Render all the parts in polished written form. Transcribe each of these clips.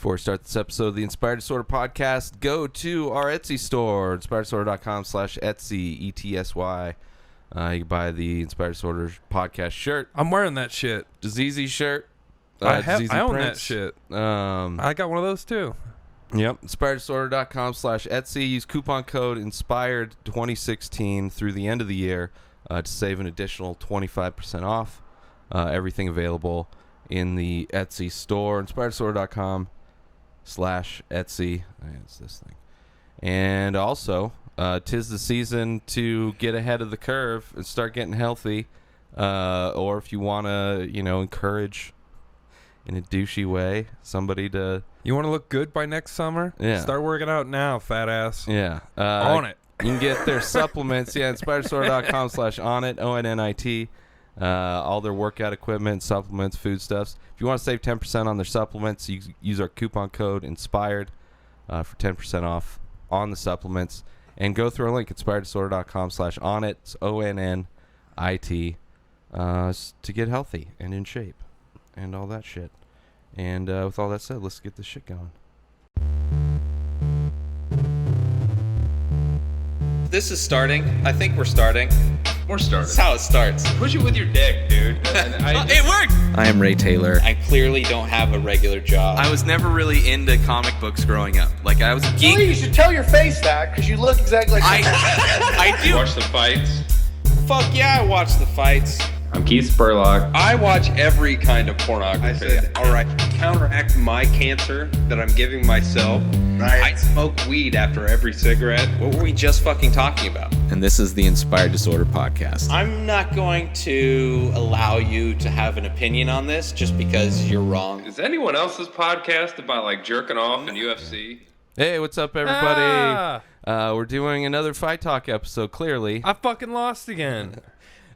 Before we start this episode of the Inspired Disorder podcast, go to our Etsy store, inspireddisorder.com/Etsy, ETSY. You can buy the Inspired Disorder podcast shirt. I'm wearing that shit. Disease shirt. I own that shit. I got one of those too. Yep. inspireddisorder.com/Etsy. Use coupon code INSPIRED2016 through the end of the year to save an additional 25% off. Everything available in the Etsy store, inspireddisorder.com/Etsy. It's this thing. And also, 'tis the season to get ahead of the curve and start getting healthy. Or if you want to, encourage in a douchey way somebody to... You want to look good by next summer? Yeah. Start working out now, fat ass. Yeah. On it. You can get their supplements. Yeah, inspireddisorder.com/Onnit, Onnit. All their workout equipment, supplements, foodstuffs. If you want to save 10% on their supplements, you use our coupon code INSPIRED for 10% off on the supplements. And go through our link, inspireddisorder.com/Onnit, it's ONNIT, to get healthy and in shape and all that shit. And with all that said, let's get this shit going. This is starting. I think we're starting. We're starting. That's how it starts. Push it with your dick, dude. It worked! I am Ray Taylor. I clearly don't have a regular job. I was never really into comic books growing up. Like, I was a geek. Well, you should tell your face that, because you look exactly like... I do. Watch the fights. Fuck yeah, I watch the fights. I'm Keith Spurlock. I watch every kind of pornography. I said, all right, to counteract my cancer that I'm giving myself, I smoke weed after every cigarette. What were we just fucking talking about? And this is the Inspired Disorder podcast. I'm not going to allow you to have an opinion on this just because you're wrong. Is anyone else's podcast about like jerking off in UFC? Hey, what's up, everybody? We're doing another Fight Talk episode, clearly. I fucking lost again.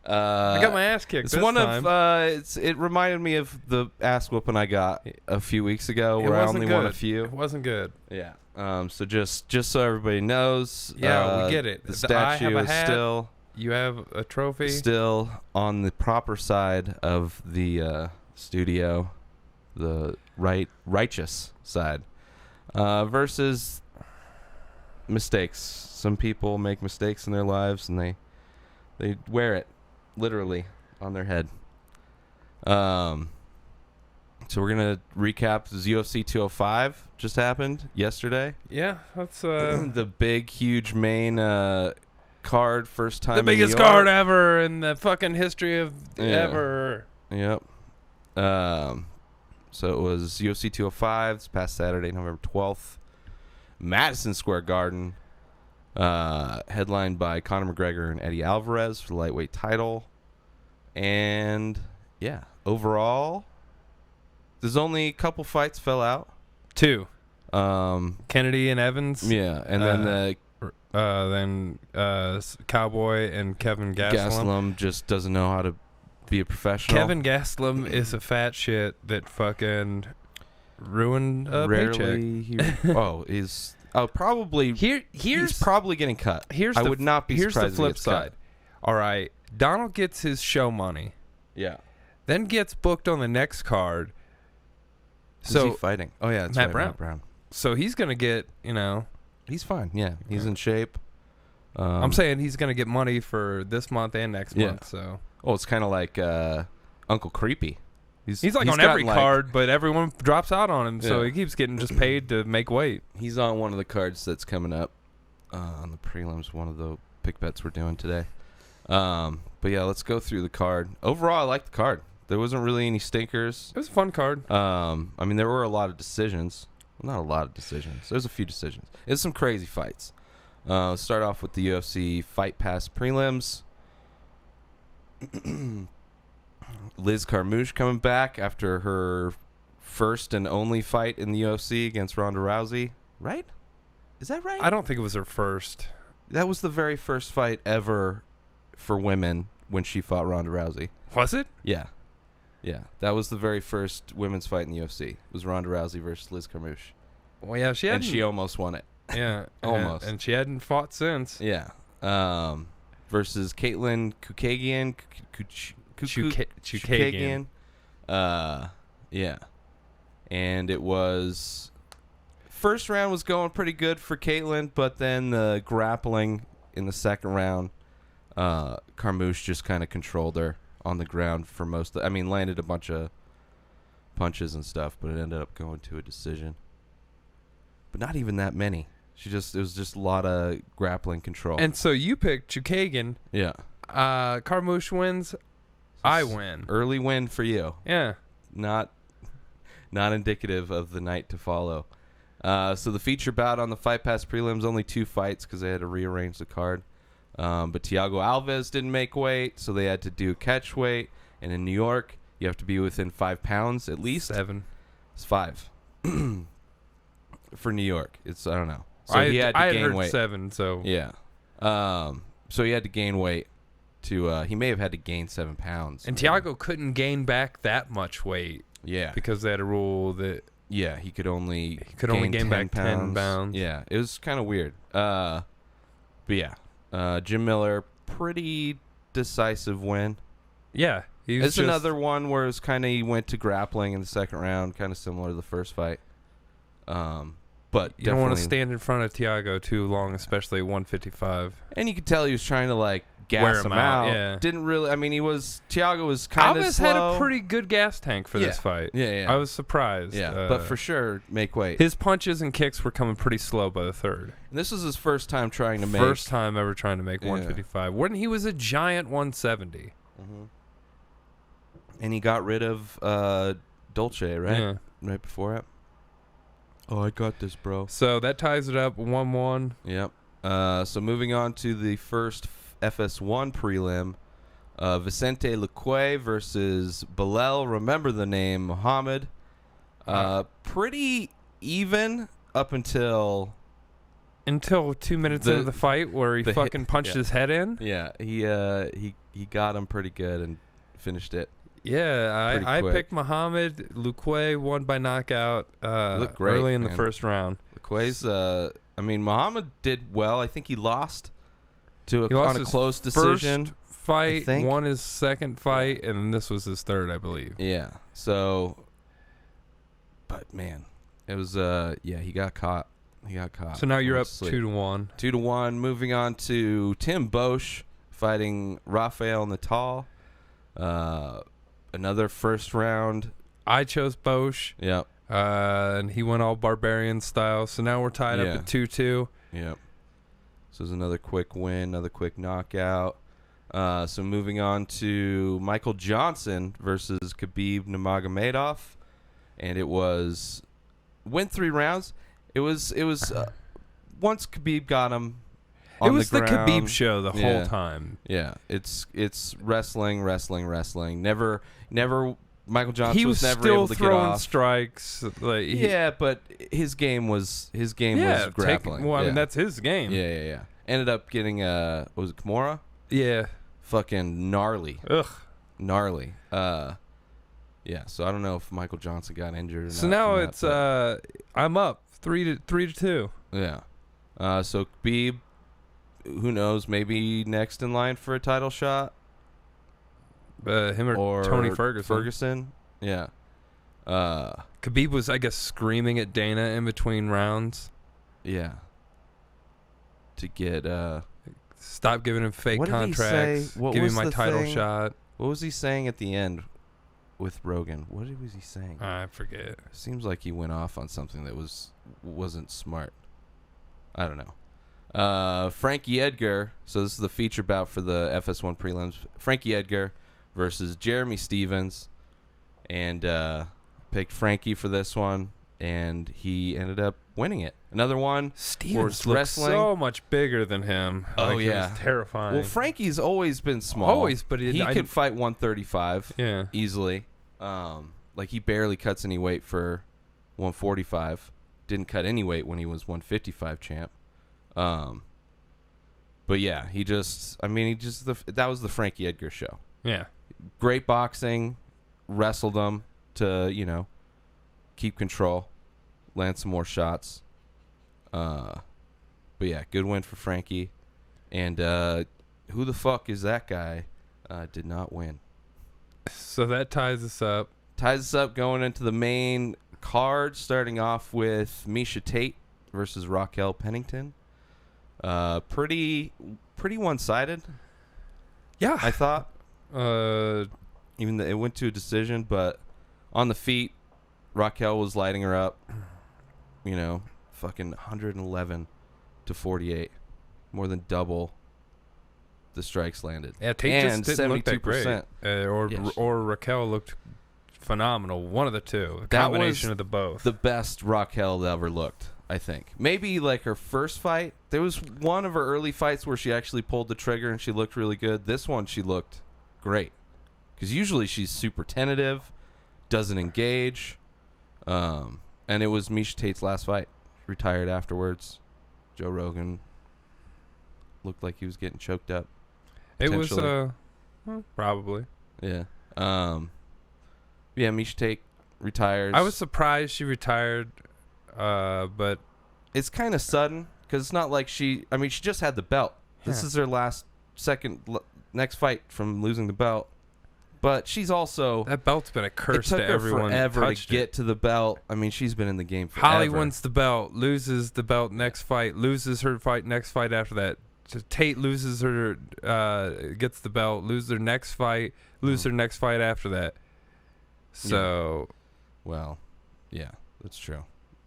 I got my ass kicked It's this one time. of it reminded me of the ass whooping I got a few weeks ago, where I only won a few. It wasn't good. Yeah. So just so everybody knows, Yeah, we get it. The I have statue a is hat. still You have a trophy. still on the proper side of the studio, the righteous side, versus mistakes. Some people make mistakes in their lives, and they wear it literally on their head. So we're gonna recap this UFC 205 just happened yesterday. Yeah, that's The big, huge main card, first time. the biggest in New York. card ever in the fucking history of ever. Yep. So it was UFC 205 this past Saturday, November 12th, Madison Square Garden. Headlined by Conor McGregor and Eddie Alvarez for the lightweight title. And, yeah, overall, there's only a couple fights fell out. 2. Kennedy and Evans. Yeah, and then Cowboy and Kevin Gastelum. Gastelum just doesn't know how to be a professional. Kevin Gastelum is a fat shit that fucking ruined a paycheck. Probably. He's probably getting cut. I would not be Here's surprised the flip if he gets cut. side. All right, Donald gets his show money, Yeah. then gets booked on the next card. Who's So he fighting? Oh, yeah, that's Matt right, Brown. Matt Brown. So he's gonna get, He's fine. Yeah, he's in shape. I'm saying he's gonna get money for this month and next month. So it's kind of like Uncle Creepy. he's like on every card, but everyone drops out on him, so he keeps getting just paid to make weight. He's on one of the cards that's coming up on the prelims, one of the PicBets we're doing today. But yeah, let's go through the card. Overall, I like the card. There wasn't really any stinkers. It was a fun card. I mean, there were a lot of decisions. Well, not a lot of decisions. There's a few decisions. It's some crazy fights. Let's start off with the UFC Fight Pass prelims. Liz Carmouche coming back after her first and only fight in the UFC against Ronda Rousey. Right? Is that right? I don't think it was her first. That was the very first fight ever for women when she fought Ronda Rousey. Was it? Yeah. Yeah. That was the very first women's fight in the UFC. It was Ronda Rousey versus Liz Carmouche. Well, yeah, And she almost won it. Yeah. Almost. And she hadn't fought since. Yeah. Versus Caitlin Chukagian. Chukagian. Yeah. And it was First round was going pretty good for Caitlin, but then the grappling in the second round, Carmouche just kind of controlled her on the ground for landed a bunch of punches and stuff, but it ended up going to a decision. But not even that many. It was just a lot of grappling control. And so you picked Chukagian. Yeah. Carmouche wins. I win. Early win for you. Yeah. Not indicative of the night to follow. So the feature bout on the Fight Pass prelims, only 2 fights because they had to rearrange the card. But Thiago Alvarez didn't make weight, so they had to do catch weight. And in New York, you have to be within 5 pounds at least. 7. It's 5 for New York. I don't know. So he had to gain weight. 7. So yeah. So he had to gain weight to. He may have had to gain 7 pounds. And Thiago couldn't gain back that much weight. Yeah. Because they had a rule that. Yeah, he could only gain back 10 pounds. Yeah, it was kind of weird. But yeah, Jim Miller, pretty decisive win. Yeah, it's another one where it's kind of he went to grappling in the second round, kind of similar to the first fight. But you don't want to stand in front of Thiago too long, especially at 155. And you could tell he was trying to like gas him out. Yeah. Didn't really. I mean, Thiago was kind of slow. Alves had a pretty good gas tank for this fight. Yeah. I was surprised. Yeah, but for sure, make weight. His punches and kicks were coming pretty slow by the third. And this was his first time trying to make. First time ever trying to make 155. When he was a giant 170. Mm-hmm. And he got rid of Dolce, right? Yeah. Right before it. Oh, I got this, bro. So that ties it up 1-1. Yep. So moving on to the first FS1 prelim, Vicente Luque versus Bilal. Remember the name, Muhammad. Pretty even up until 2 minutes into the fight where he fucking punched his head in. Yeah, he got him pretty good and finished it. Yeah, I picked Muhammad. Luque won by knockout Looked great, early in the man. first round. Luque's, Muhammad did well. I think he lost on a close decision. First fight, I think. won his second fight, and this was his third, I believe. Yeah. So, but man, it was he got caught. So now you're up 2-1. 2-1. Moving on to Tim Bosch fighting Rafael Natal. Another first round. I chose Bosch. Yep. And he went all barbarian style. So now we're tied up at 2-2. Yep. So it's another quick win, another quick knockout. So moving on to Michael Johnson versus Khabib Nurmagomedov, and it went 3 rounds. It was once Khabib got him. It was the Khabib show the whole time. Yeah, it's wrestling. Never. Michael Johnson was never able to get off. Strikes. But his game was grappling. I mean that's his game. Yeah. Ended up getting was it Kimura? Yeah. Fucking gnarly. Ugh. Gnarly. Yeah. So I don't know if Michael Johnson got injured or not. So now it's I'm up 3-2. Yeah. So Khabib, who knows? Maybe next in line for a title shot. Him or Tony Ferguson. Yeah. Khabib was, I guess, screaming at Dana in between rounds. Yeah. To get stop giving him fake contracts. Give me my title shot. What was he saying at the end with Rogan? What was he saying? I forget. Seems like he went off on something that wasn't smart. I don't know. Frankie Edgar. So this is the feature bout for the FS1 prelims. Frankie Edgar versus Jeremy Stevens, and picked Frankie for this one, and he ended up winning it. Another one. Stevens looks so much bigger than him. Oh yeah, it was terrifying. Well, Frankie's always been small. Always, but he could fight 135. Yeah, easily. Like he barely cuts any weight for 145. Didn't cut any weight when he was 155 champ. But yeah, that was the Frankie Edgar show. Yeah. Great boxing, wrestled him to, keep control, land some more shots. But yeah, good win for Frankie. And who the fuck is that guy? Did not win. So that ties us up. Ties us up going into the main card starting off with Miesha Tate versus Raquel Pennington. Pretty one-sided. Yeah. I thought. Even though it went to a decision, but on the feet, Raquel was lighting her up. Fucking 111 to 48, more than double the strikes landed. Yeah, Tate and just didn't look that great. 72%. Or Raquel looked phenomenal. One of the two. A combination of the both. The best Raquel ever looked, I think. Maybe like her first fight. There was one of her early fights where she actually pulled the trigger and she looked really good. This one, she looked great. Because usually she's super tentative, doesn't engage. And it was Miesha Tate's last fight. Retired afterwards. Joe Rogan looked like he was getting choked up. It was, probably. Yeah. Miesha Tate retires. I was surprised she retired, but it's kind of sudden because it's not like she just had the belt. This is her next fight from losing the belt. But she's also... That belt's been a curse to everyone. It took her forever to get to the belt. I mean, she's been in the game forever. Holly wins the belt, loses the belt next fight, loses her fight next fight after that. So Tate loses her, gets the belt, loses her next fight, loses her next fight after that. So... Well, yeah, that's true.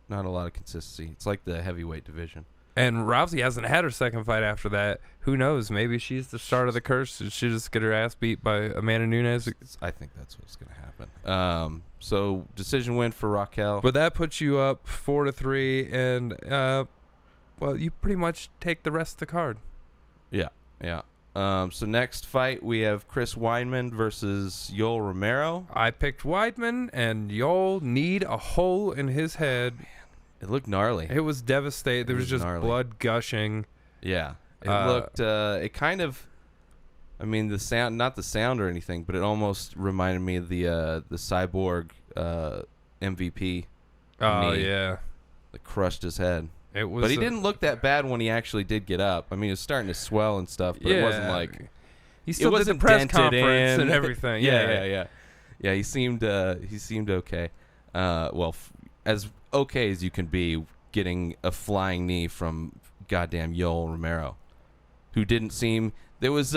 Not a lot of consistency. It's like the heavyweight division. And Rousey hasn't had her second fight after that. Who knows? Maybe she's the start of the curse. She'll just get her ass beat by Amanda Nunes. I think that's what's going to happen. So decision win for Raquel. But that puts you up 4-3, and you pretty much take the rest of the card. Yeah. So next fight we have Chris Weidman versus Yoel Romero. I picked Weidman, and Yoel need a hole in his head. It looked gnarly. It was devastating. There was just gnarly. blood gushing. Yeah. It looked, it kind of, I mean, the sound, not the sound or anything, but it almost reminded me of the Cyborg MVP. Oh, knee yeah. That crushed his head. It was. But he didn't look that bad when he actually did get up. I mean, it was starting to swell and stuff, but it wasn't like... He still did the wasn't press dented conference in. and everything. Yeah, he seemed okay. As okay as you can be getting a flying knee from goddamn Yoel Romero, who didn't seem... There was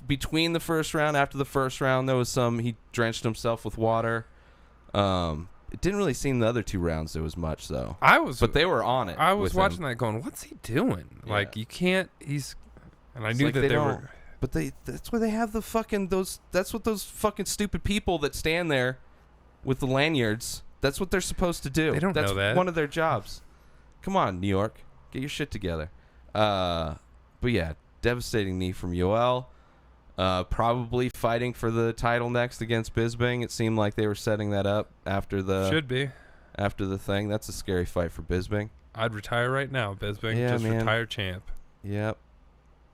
between the first round, after the first round, there was some... He drenched himself with water. It didn't really seem the other two rounds there was much, though. But they were on it. I was watching that going, what's he doing? Yeah. Like, you can't... He's... And I knew like that they were... But that's why they have the fucking... That's what those fucking stupid people that stand there with the lanyards... That's what they're supposed to do. They don't know that. That's one of their jobs. Come on, New York. Get your shit together. But yeah, devastating knee from Yoel. Probably fighting for the title next against Bisping. It seemed like they were setting that up after the... Should be. After the thing. That's a scary fight for Bisping. I'd retire right now, Bisping. Yeah, just man. retire champ. Yep.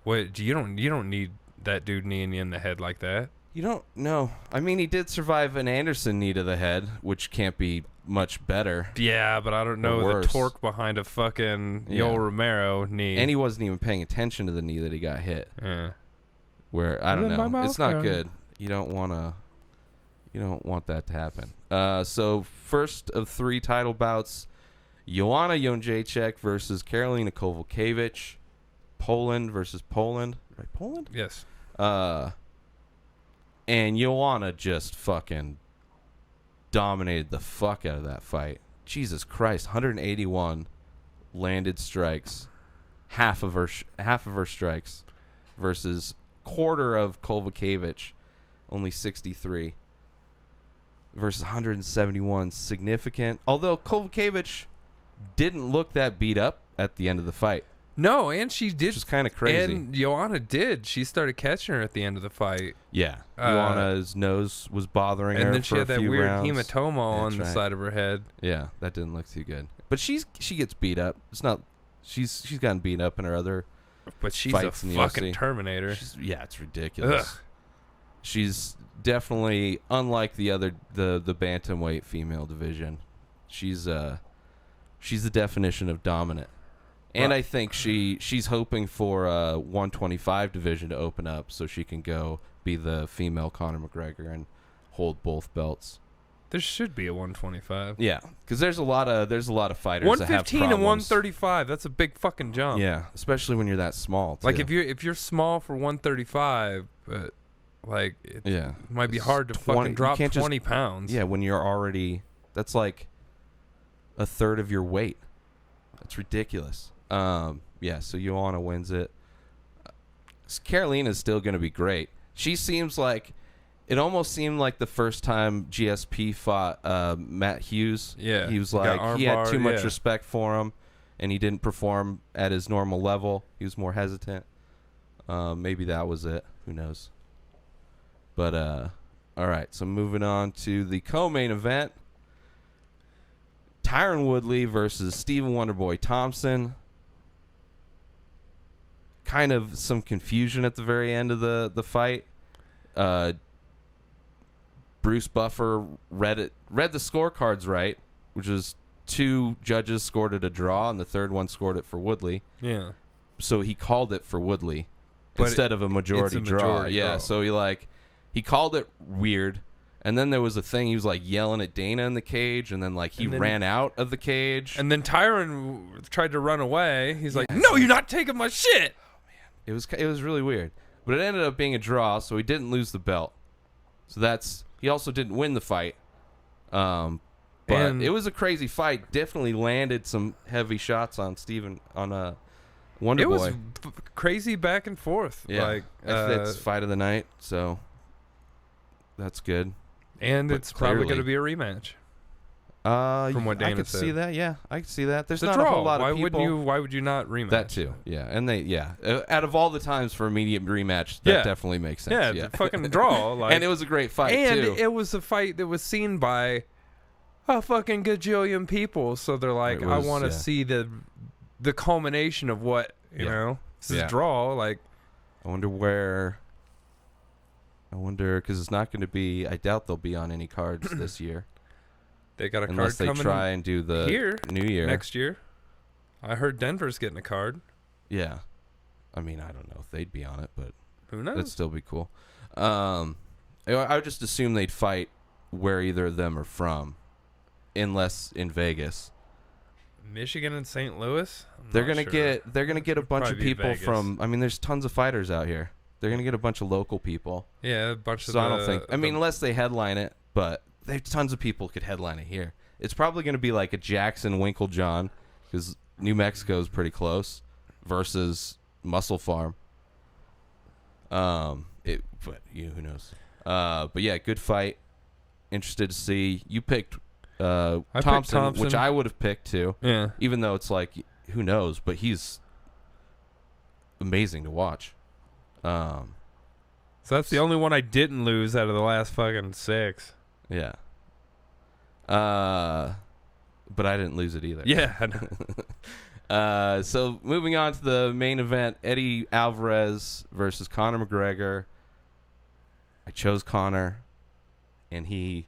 Wait, you don't need that dude kneeing you in the head like that. You don't know. I mean, he did survive an Anderson knee to the head, which can't be much better. Yeah, but I don't know the worse. torque behind a fucking Yoel Romero knee. And he wasn't even paying attention to the knee that he got hit. Yeah. Where, I don't My know. mouth It's not gone. good. You don't want that to happen. So, first of 3 title bouts, Joanna Jędrzejczyk versus Karolina Kowalkiewicz. Poland versus Poland. Right, Poland? Yes. And Joanna just fucking dominated the fuck out of that fight. Jesus Christ, 181 landed strikes, half of her strikes, versus quarter of Kowalkiewicz, only 63, versus 171. Significant. Although Kowalkiewicz didn't look that beat up at the end of the fight. No, and she did. Which is kind of crazy. And Joanna did. She started catching her at the end of the fight. Yeah. Joanna's nose was bothering her. And then for she had a that few weird rounds. hematoma on the right. side of her head. Yeah, that didn't look too good. But she gets beat up. It's not. She's gotten beat up in her other. But she's a fights in the fucking UFC. Terminator. It's ridiculous. Ugh. She's definitely unlike the other the bantamweight female division. She's the definition of dominant. And I think she's hoping for a 125 division to open up so she can go be the female Conor McGregor and hold both belts. There should be a 125. Yeah, because there's a lot of fighters 115 that have and problems. 135. That's a big fucking jump. Yeah, especially when you're that small. Too. Like if you're small for 135, but like it might be hard to fucking drop 20 pounds. Yeah, when you're already that's like a third of your weight. That's ridiculous. Yeah, so Joanna wins it. Carolina's still going to be great. She seems like it almost seemed like the first time GSP fought Matt Hughes. Yeah, he was like he had too much respect for him, and he didn't perform at his normal level. He was more hesitant. Maybe that was it. Who knows? But all right. So moving on to the co-main event: Tyron Woodley versus Stephen Wonderboy Thompson. Kind of some confusion at the very end of the fight. Bruce Buffer read the scorecards right, which is 2 judges scored it a draw and the third one scored it for Woodley. Yeah. So he called it for Woodley instead of a majority draw. Yeah. So he called it weird. And then there was a thing, he was like yelling at Dana in the cage, and then like he ran out of the cage. And then Tyron tried to run away. He's like, "No, you're not taking my shit." It was really weird, but it ended up being a draw, so he didn't lose the belt. So he also didn't win the fight. But it was a crazy fight. Definitely landed some heavy shots on Wonderboy. It was crazy back and forth. Yeah, like it's fight of the night, so that's good. And but it's probably going to be a rematch. From what Dana I could said. see that. Yeah, I could see that. There's the not draw. a whole lot of people. Why would you not rematch? That too. Yeah, and out of all the times for immediate rematch, that definitely makes sense. Yeah, it's a fucking draw. Like, and it was a great fight and too. It was a fight that was seen by a fucking gajillion people. So they're like, I want to see the culmination of what you know. This is a draw. Like, I wonder because it's not going to be. I doubt they'll be on any cards this year. They got a unless card they coming try and do the New Year next year. I heard Denver's getting a card. Yeah, I mean I don't know if they'd be on it, but who knows? That'd still be cool. I would just assume they'd fight where either of them are from, unless in Vegas. Michigan and St. Louis. They're gonna get a bunch of people from. I mean, there's tons of fighters out here. They're gonna get a bunch of local people. Yeah, a bunch of. So I don't think. I mean, unless they headline it, but there's tons of people could headline it here. It's probably gonna be like a Jackson Winklejohn, because New Mexico is pretty close, versus Muscle Farm. But who knows? But yeah, good fight. Interested to see. You picked Thompson, which I would have picked too. Yeah. Even though it's like, who knows? But he's amazing to watch. So that's the only one I didn't lose out of the last fucking 6. Yeah. But I didn't lose it either. Yeah. So moving on to the main event, Eddie Alvarez versus Conor McGregor. I chose Conor, and he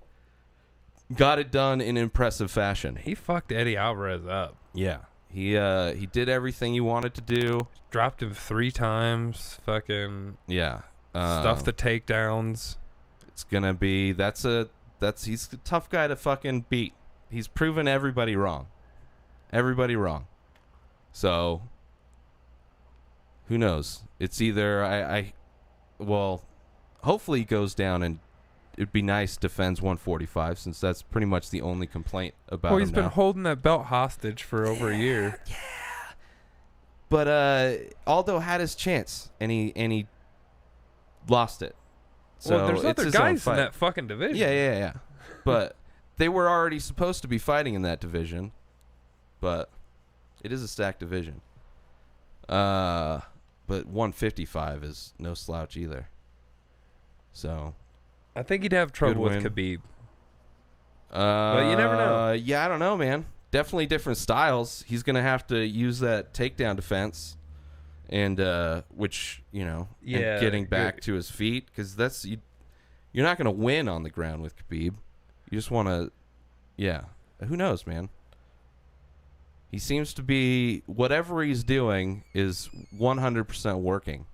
got it done in impressive fashion. He fucked Eddie Alvarez up. Yeah. He did everything he wanted to do. Dropped him 3 times. Fucking stuffed the takedowns. It's gonna be he's a tough guy to fucking beat. He's proven everybody wrong. So who knows? It's either hopefully he goes down, and it'd be nice defends 145, since that's pretty much the only complaint about him. Well, he's been holding that belt hostage for over a year. Yeah. But Aldo had his chance, and he lost it. So well, there's other guys in that fucking division. Yeah. But they were already supposed to be fighting in that division. But it is a stacked division. But 155 is no slouch either. So I think he'd have trouble with Khabib. But you never know. Yeah, I don't know, man. Definitely different styles. He's going to have to use that takedown defense, and which, and getting back to his feet, because you're not going to win on the ground with Khabib. You just want to, who knows, man. He seems to be, whatever he's doing is 100% working.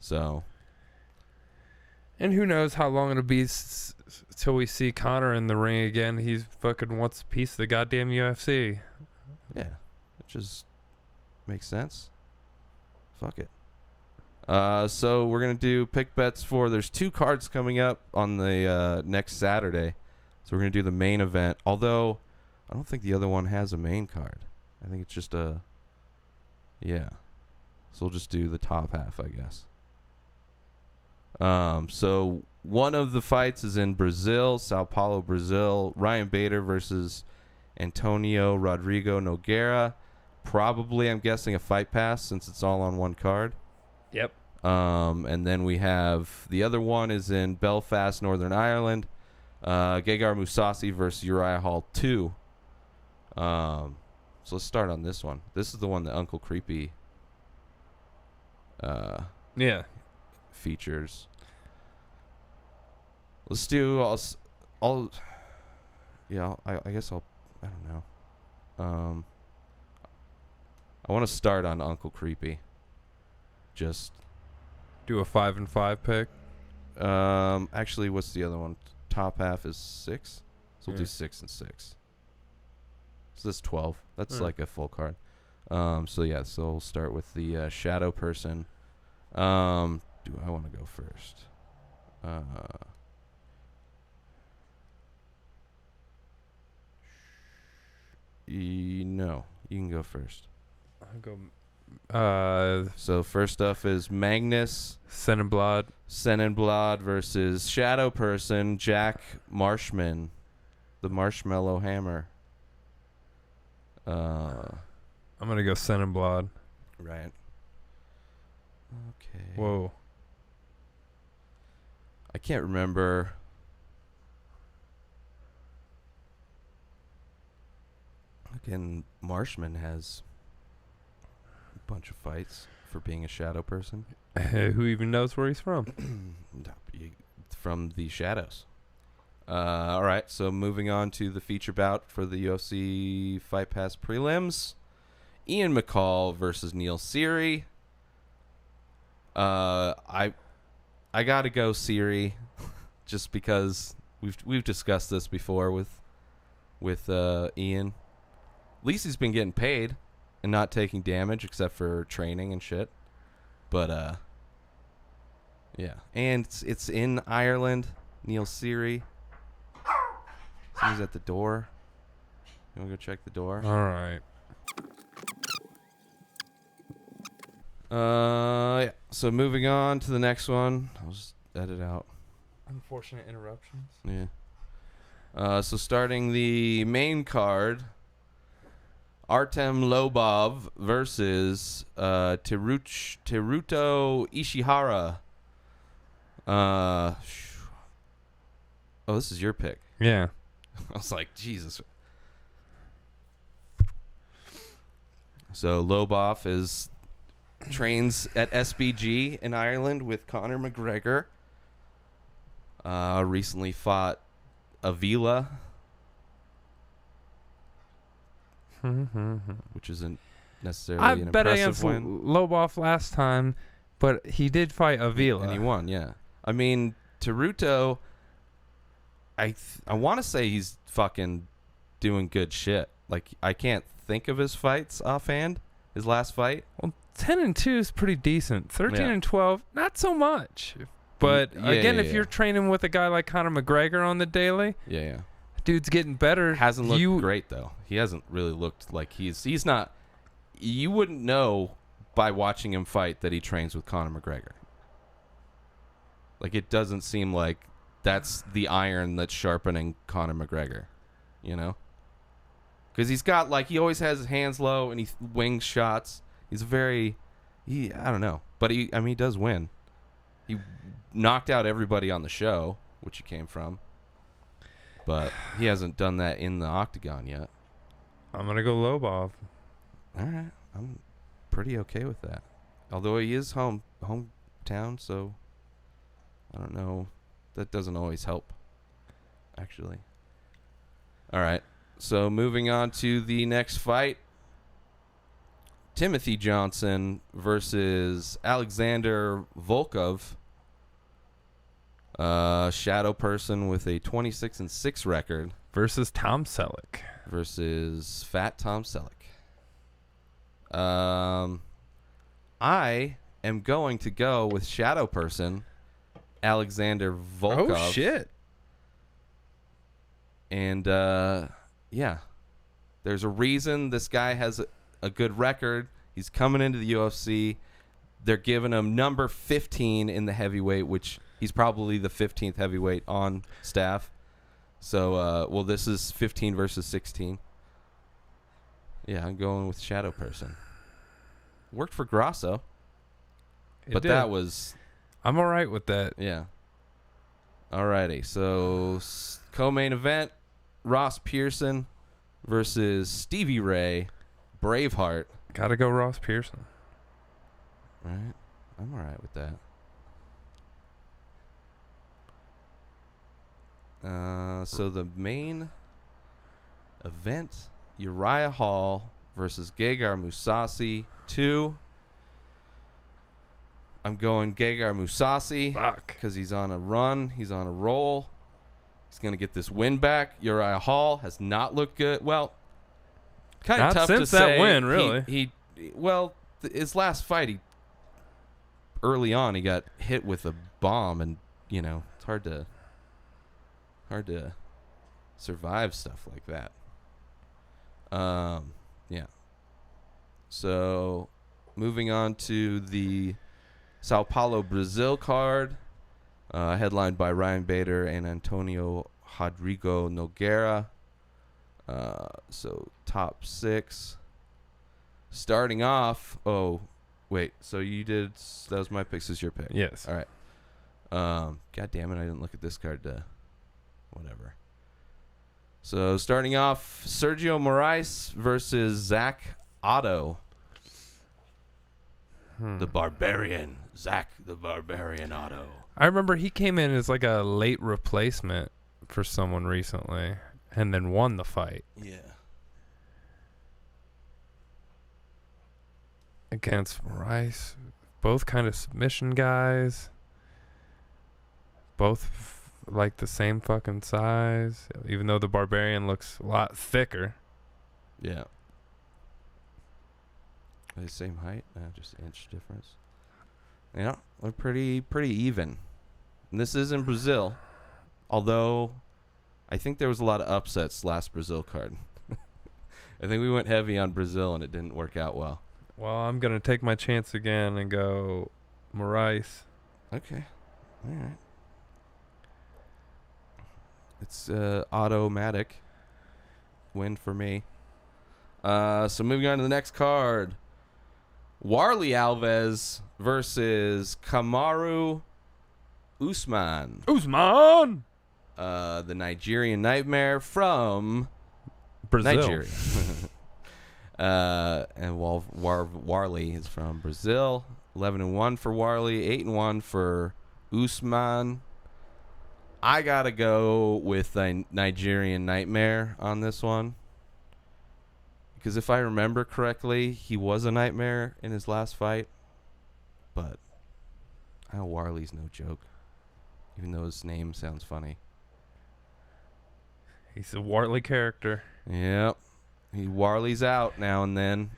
So And who knows how long it'll be till we see Conor in the ring again. He's fucking wants a piece of the goddamn UFC. Yeah, it just makes sense. Fuck it. So we're gonna do pick bets for. There's 2 cards coming up on the next Saturday, so we're gonna do the main event. Although I don't think the other one has a main card. I think it's just a. Yeah. So we'll just do the top half, I guess. So one of the fights is in Brazil, Sao Paulo, Brazil. Ryan Bader versus Antonio Rodrigo Nogueira. Probably, I'm guessing, a fight pass since it's all on one card. Yep. And then we have the other one is in Belfast, Northern Ireland. Gegard Mousasi versus Uriah Hall 2. So let's start on this one. This is the one that Uncle Creepy Yeah. features. Let's do I'll yeah, I guess I don't know. I want to start on Uncle Creepy. Just Do a 5-5 pick. actually, what's the other one? Top half is 6. So we'll do Yeah. 6 and 6. So that's 12. That's Hmm. like a full card. So yeah, so we'll start with the shadow person. Do I want to go first? No, you can go first. I'll go. So first up is Magnus Senenblad. Senenblad versus Shadow Person Jack Marshman, the Marshmallow Hammer. I'm gonna go Senenblad. Right. Okay. Whoa. I can't remember. Again, Marshman has a bunch of fights for being a shadow person. Who even knows where he's from? From the shadows. All right, so moving on to the feature bout for the UFC Fight Pass prelims. Ian McCall versus Neil Seary. I gotta go Seary, just because we've discussed this before with Ian. At least he's been getting paid and not taking damage except for training and shit. But yeah, and it's in Ireland. Neil Seary. Someone's at the door. You wanna go check the door? All right. Yeah. So moving on to the next one. I'll just edit out. Unfortunate interruptions. Yeah. So starting the main card, Artem Lobov versus Teruto Ishihara. Oh, this is your pick. Yeah. I was like, Jesus. So Lobov trains at SBG in Ireland with Conor McGregor. Recently fought Avila, which isn't necessarily I an bet impressive against win. Lobov last time, but he did fight Avila. And he won, yeah. I mean, Teruto, I want to say he's fucking doing good shit. Like, I can't think of his fights offhand. His last fight. Well, 10-2 is pretty decent. 13-12, not so much. But Yeah, again, yeah, if yeah. you're training with a guy like Conor McGregor on the daily, Yeah. dude's getting better. Hasn't looked great, though. He hasn't really looked like he's not. You wouldn't know by watching him fight that he trains with Conor McGregor. Like, it doesn't seem like that's the iron that's sharpening Conor McGregor, you know? Because he's got, like, he always has his hands low and he wings shots. He's I don't know. But he does win. He knocked out everybody on the show, which he came from. But he hasn't done that in the octagon yet. I'm going to go Lobov. All right. I'm pretty okay with that. Although he is hometown, so I don't know. That doesn't always help, actually. All right. So moving on to the next fight. Timothy Johnson versus Alexander Volkov. Shadow Person with a 26-6 record versus Tom Selleck. versus Fat Tom Selleck. I am going to go with Shadow Person, Alexander Volkov. Oh shit! And yeah, there's a reason this guy has a good record. He's coming into the UFC. They're giving him number 15 in the heavyweight, which he's probably the 15th heavyweight on staff. So, well, this is 15 versus 16. Yeah, I'm going with Shadow Person. Worked for Grasso. But that was... I'm all right with that. Yeah. Alrighty, so co-main event, Ross Pearson versus Stevie Ray, Braveheart. Gotta go Ross Pearson. Right, I'm alright with that. So the main event, Uriah Hall versus Gegard Mousasi 2. I'm going Gegard Mousasi because he's on a run. He's on a roll. He's going to get this win back. Uriah Hall has not looked good. Well, kind of Not tough to since that say. win, really. His last fight, early on, he got hit with a bomb, and, you know, it's hard to survive stuff like that. Yeah. So, moving on to the Sao Paulo, Brazil card, headlined by Ryan Bader and Antonio Rodrigo Nogueira. So, top 6. Starting off, so you did, that was my pick, this is your pick. Yes. All right. God damn it, I didn't look at this card whatever. So, starting off, Sergio Moraes versus Zach Otto. The Barbarian. Zach the Barbarian Otto. I remember he came in as like a late replacement for someone recently and then won the fight. Yeah. Against Moraes. Both kind of submission guys. Both like the same fucking size, even though the Barbarian looks a lot thicker. Yeah. Are they the same height? Just an inch difference. Yeah, they're pretty even. And this is in Brazil, although I think there was a lot of upsets last Brazil card. I think we went heavy on Brazil and it didn't work out well. Well, I'm going to take my chance again and go Moraes. Okay. All right. It's automatic win for me. So moving on to the next card. Warley Alves versus Kamaru Usman. Usman! The Nigerian Nightmare from Brazil. Nigeria. And Warley is from Brazil. 11-1 for Warley, 8-1 for Usman. I gotta go with the Nigerian Nightmare on this one. Because if I remember correctly, he was a nightmare in his last fight. But Warley's no joke. Even though his name sounds funny. He's a Warley character. Yep. Warley's out now and then.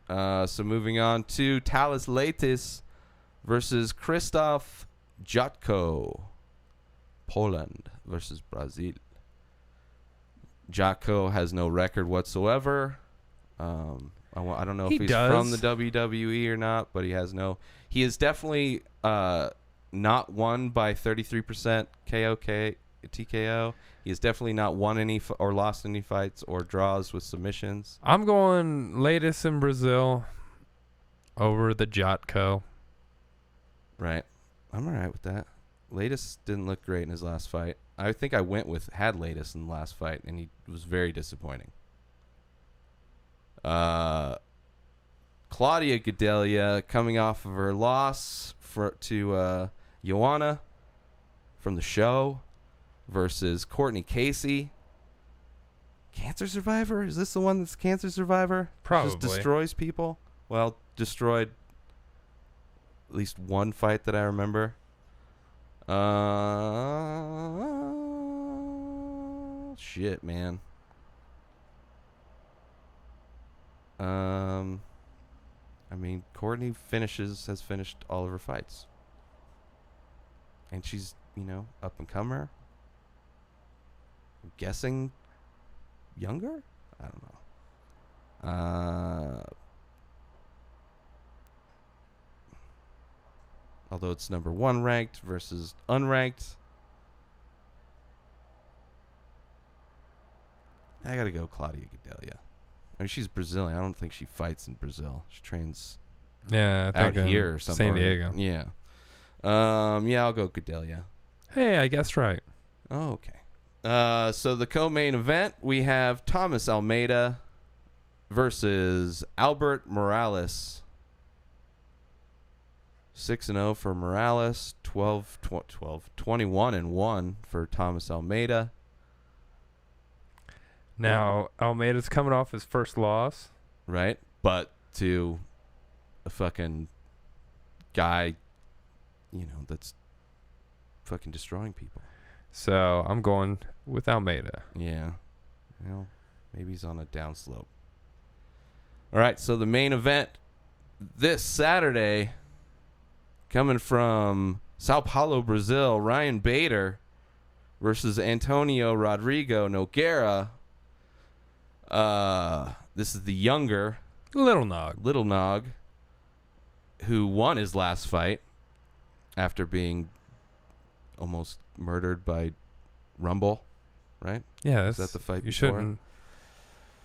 So moving on to Talis Leitis versus Krzysztof Jotko. Poland versus Brazil. Jotko has no record whatsoever. I don't know if he's from the WWE or not, but he is definitely not won by 33% TKO. He has definitely not won any or lost any fights or draws with submissions. I'm going latest in Brazil over the Jotko. Right. I'm all right with that. Latest didn't look great in his last fight. I think I had Latest in the last fight, and he was very disappointing. Claudia Gadelha coming off of her loss to Joanna from the show versus Courtney Casey. Cancer survivor? Is this the one that's cancer survivor? Probably. Just destroys people? Well, destroyed at least one fight that I remember. Shit, man. I mean, Courtney has finished all of her fights. And she's, up and comer. I'm guessing younger? I don't know. Although it's number 1 ranked versus unranked. I gotta go Claudia Gadelha. I mean, she's Brazilian. I don't think she fights in Brazil. She trains out here or something. San Diego. Yeah. Yeah, I'll go Gadelha. Hey, I guessed right. Oh, okay. So the co-main event, we have Thomas Almeida versus Albert Morales. 6-0 for Morales, 21-1 for Thomas Almeida. Now, Almeida's coming off his first loss. Right? But to a fucking guy, that's fucking destroying people. So, I'm going with Almeida. Yeah. Well, maybe he's on a downslope. All right, so the main event this Saturday, coming from Sao Paulo, Brazil, Ryan Bader versus Antonio Rodrigo Nogueira. This is the younger Little Nog, who won his last fight after being almost murdered by Rumble, right? Yeah, is that the fight before?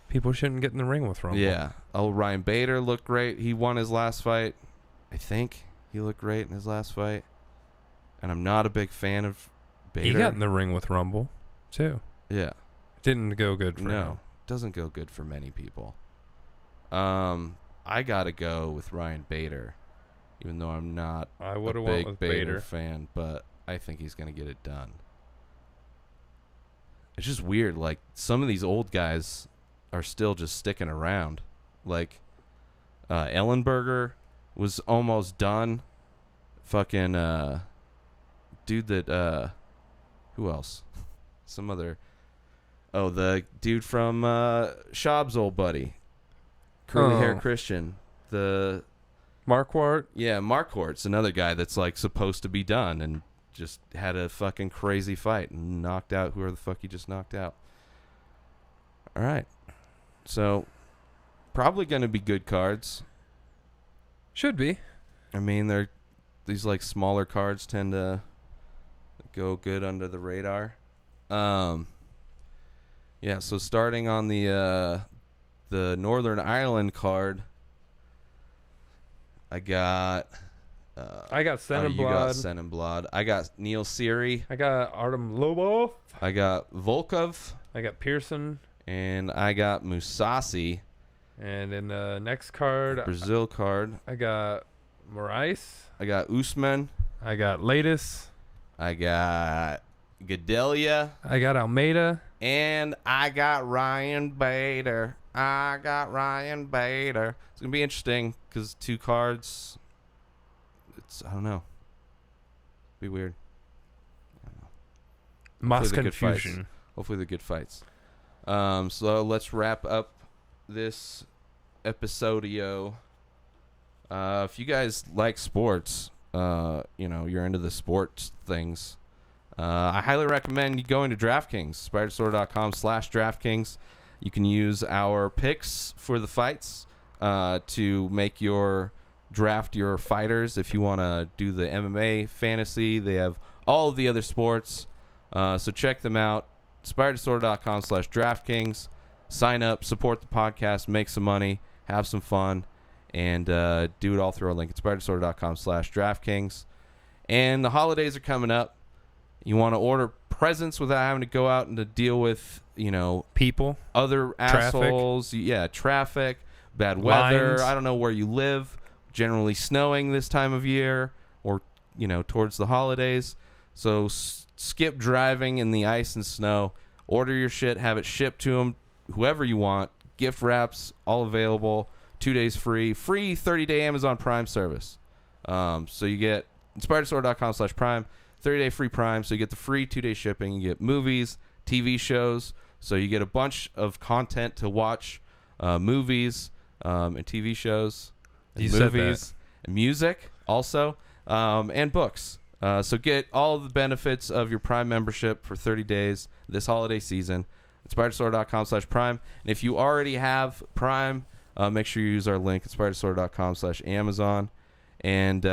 People shouldn't get in the ring with Rumble. Yeah. Oh, Ryan Bader looked great. He won his last fight. I think he looked great in his last fight. And I'm not a big fan of Bader. He got in the ring with Rumble, too. Yeah. Didn't go good for him. No, doesn't go good for many people. I got to go with Ryan Bader, even though I'm not a big Bader fan, but I think he's going to get it done. It's just weird. Like, some of these old guys are still just sticking around. Like, Ellenberger was almost done. Fucking, dude that, who else? Some other, the dude from, Schaub's old buddy. Curly hair Christian. The Marquardt? Yeah, Marquardt's another guy that's, like, supposed to be done and just had a fucking crazy fight and knocked out whoever the fuck he just knocked out. All right. So, probably going to be good cards. Should be. I mean, these, like, smaller cards tend to go good under the radar. Yeah, so starting on the Northern Ireland card, I got Senenblad. You got Senenblad. I got Neil Seary. I got Artem Lobov. I got Volkov. I got Pearson. And I got MOUSASI. And in the next card, Brazil card, I got Moraes. I got Usman. I got Ladis. I got Gadelha. I got Almeida. And I got Ryan Bader. It's going to be interesting because 2 cards. I don't know. Be weird. I don't know. Mass confusion. Hopefully they're good fights. So let's wrap up this episodio. If you guys like sports, you're into the sports things, I highly recommend you going to DraftKings, spiderstore.com/DraftKings. You can use our picks for the fights to make your draft your fighters. If you want to do the MMA fantasy, they have all of the other sports. So check them out. spiderstore.com/DraftKings. Sign up, support the podcast, make some money, have some fun, and do it all through our link at spiderstore.com/DraftKings. And the holidays are coming up. You want to order presents without having to go out and to deal with, people, other assholes. Yeah, traffic, bad weather. Lines. I don't know where you live. Generally snowing this time of year or, towards the holidays. So skip driving in the ice and snow. Order your shit, have it shipped to them, whoever you want. Gift wraps, all available. 2 days free. Free 30-day Amazon Prime service. So you get spiderstore.com/Prime. 30-day free Prime, so you get the free 2-day shipping. You get movies, TV shows, so you get a bunch of content to watch, movies and TV shows, and You said movies, and music also, and books. So get all the benefits of your Prime membership for 30 days this holiday season. InspiredStore.com/Prime. And if you already have Prime, make sure you use our link, InspiredStore.com/Amazon. And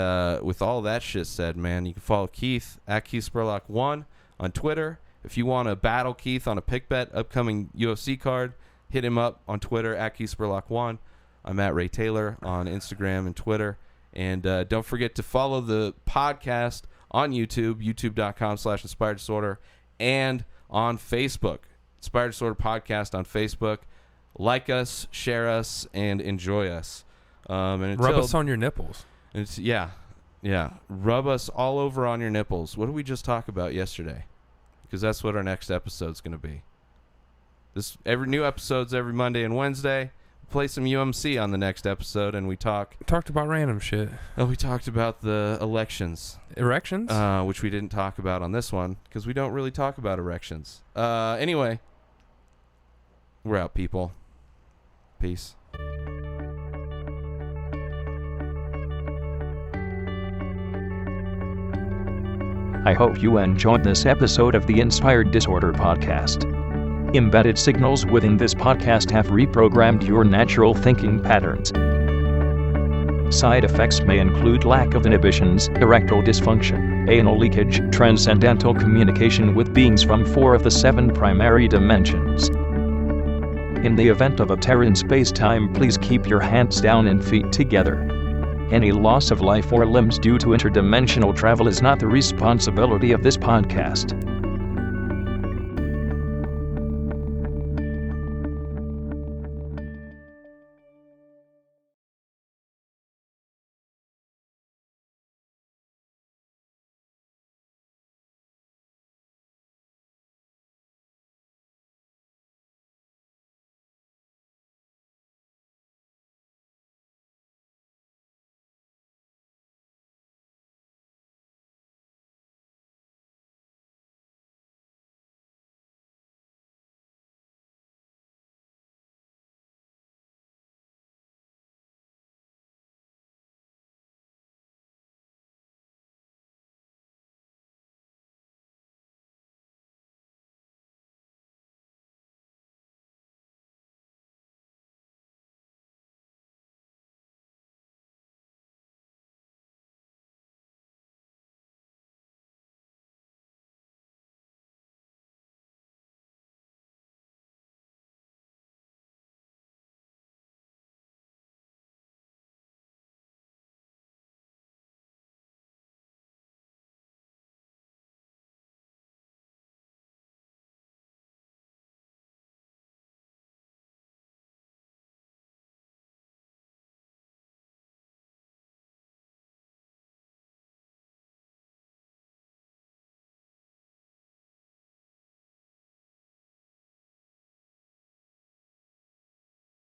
with all that shit said, man, you can follow Keith at KeithSpurlock1 on Twitter. If you want to battle Keith on a PicBet upcoming UFC card, hit him up on Twitter at KeithSpurlock1. I'm at Ray Taylor on Instagram and Twitter. And don't forget to follow the podcast on YouTube, youtube.com/Inspired Disorder, and on Facebook, Inspired Disorder Podcast on Facebook. Like us, share us, and enjoy us. And Rub us on your nipples. Yeah. Rub us all over on your nipples. What did we just talk about yesterday? Because that's what our next episode's going to be. Every new episode's every Monday and Wednesday. Play some UMC on the next episode, and we talked about random shit. We talked about the elections. Erections? Which we didn't talk about on this one, because we don't really talk about erections. Anyway, we're out, people. Peace. I hope you enjoyed this episode of the Inspired Disorder Podcast. Embedded signals within this podcast have reprogrammed your natural thinking patterns. Side effects may include lack of inhibitions, erectile dysfunction, anal leakage, transcendental communication with beings from 4 of the 7 primary dimensions. In the event of a tear in space-time, please keep your hands down and feet together. Any loss of life or limbs due to interdimensional travel is not the responsibility of this podcast.